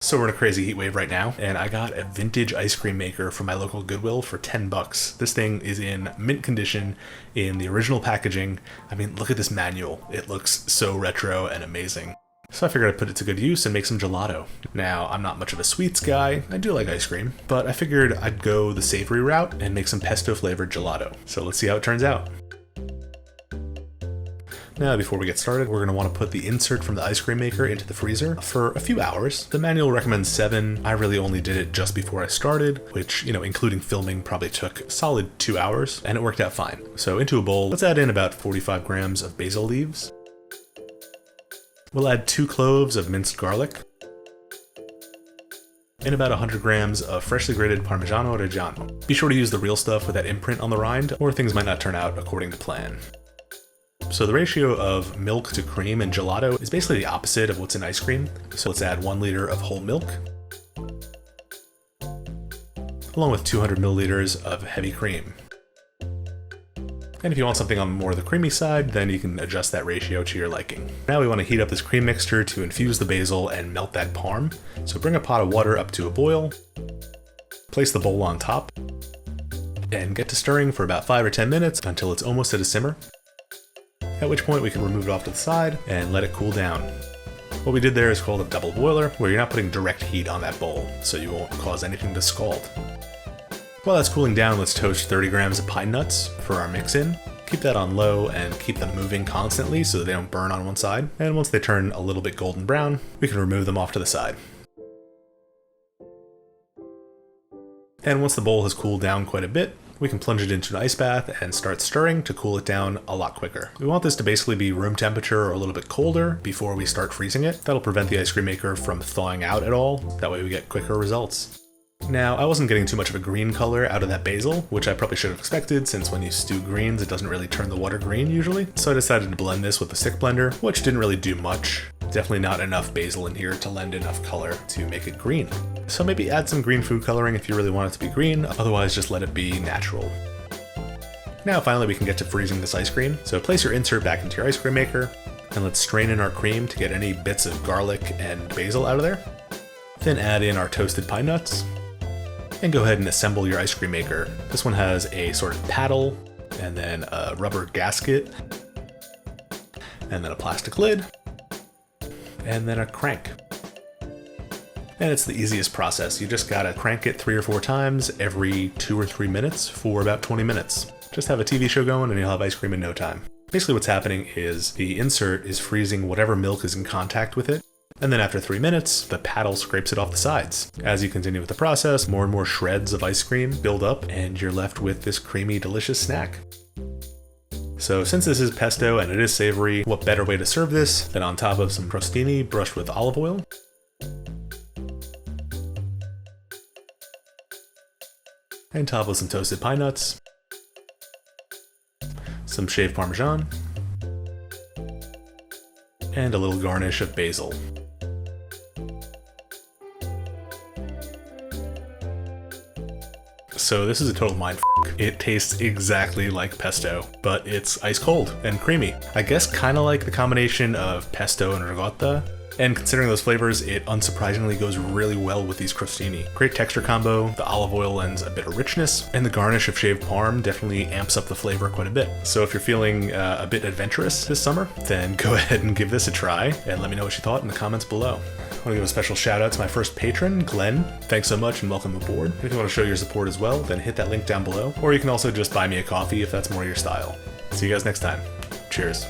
So we're in a crazy heat wave right now, and I got a vintage ice cream maker from my local Goodwill for 10 bucks. This thing is in mint condition, in the original packaging. I mean, look at this manual. It looks so retro and amazing. So I figured I'd put it to good use and make some gelato. Now, I'm not much of a sweets guy. I do like ice cream, but I figured I'd go the savory route and make some pesto flavored gelato. So let's see how it turns out. Now, before we get started, we're going to want to put the insert from the ice cream maker into the freezer for a few hours. The manual recommends 7. I really only did it just before I started, which, including filming, probably took a solid 2 hours, and it worked out fine. So into a bowl, let's add in about 45 grams of basil leaves. We'll add 2 cloves of minced garlic, and about 100 grams of freshly grated parmigiano reggiano. Be sure to use the real stuff with that imprint on the rind, or things might not turn out according to plan. So the ratio of milk to cream in gelato is basically the opposite of what's in ice cream. So let's add 1 liter of whole milk, along with 200 milliliters of heavy cream. And if you want something on more the creamy side, then you can adjust that ratio to your liking. Now we want to heat up this cream mixture to infuse the basil and melt that parm. So bring a pot of water up to a boil, place the bowl on top, and get to stirring for about 5 or 10 minutes until it's almost at a simmer. At which point we can remove it off to the side and let it cool down. What we did there is called a double boiler, where you're not putting direct heat on that bowl, so you won't cause anything to scald. While that's cooling down, let's toast 30 grams of pine nuts for our mix-in. Keep that on low and keep them moving constantly so they don't burn on one side. And once they turn a little bit golden brown, we can remove them off to the side. And once the bowl has cooled down quite a bit, we can plunge it into an ice bath and start stirring to cool it down a lot quicker. We want this to basically be room temperature or a little bit colder before we start freezing it. That'll prevent the ice cream maker from thawing out at all. That way we get quicker results. Now, I wasn't getting too much of a green color out of that basil, which I probably should have expected since when you stew greens, it doesn't really turn the water green usually. So I decided to blend this with a stick blender, which didn't really do much. Definitely not enough basil in here to lend enough color to make it green. So maybe add some green food coloring if you really want it to be green, otherwise just let it be natural. Now finally we can get to freezing this ice cream. So place your insert back into your ice cream maker, and let's strain in our cream to get any bits of garlic and basil out of there. Then add in our toasted pine nuts, and go ahead and assemble your ice cream maker. This one has a sort of paddle, and then a rubber gasket, and then a plastic lid, and then a crank. And it's the easiest process. You just gotta crank it 3 or 4 times every 2 or 3 minutes for about 20 minutes. Just have a TV show going and you'll have ice cream in no time. Basically what's happening is the insert is freezing whatever milk is in contact with it, and then after 3 minutes, the paddle scrapes it off the sides. As you continue with the process, more and more shreds of ice cream build up, and you're left with this creamy, delicious snack. So since this is pesto and it is savory, what better way to serve this than on top of some crostini brushed with olive oil? And top with some toasted pine nuts, some shaved parmesan, and a little garnish of basil. So this is a total mindfuck. It tastes exactly like pesto, but it's ice cold and creamy. I guess kind of like the combination of pesto and ricotta. And considering those flavors, it unsurprisingly goes really well with these crostini. Great texture combo, the olive oil lends a bit of richness, and the garnish of shaved parm definitely amps up the flavor quite a bit. So if you're feeling a bit adventurous this summer, then go ahead and give this a try, and let me know what you thought in the comments below. I want to give a special shout out to my first patron, Glenn. Thanks so much and welcome aboard. If you want to show your support as well, then hit that link down below, or you can also just buy me a coffee if that's more your style. See you guys next time. Cheers.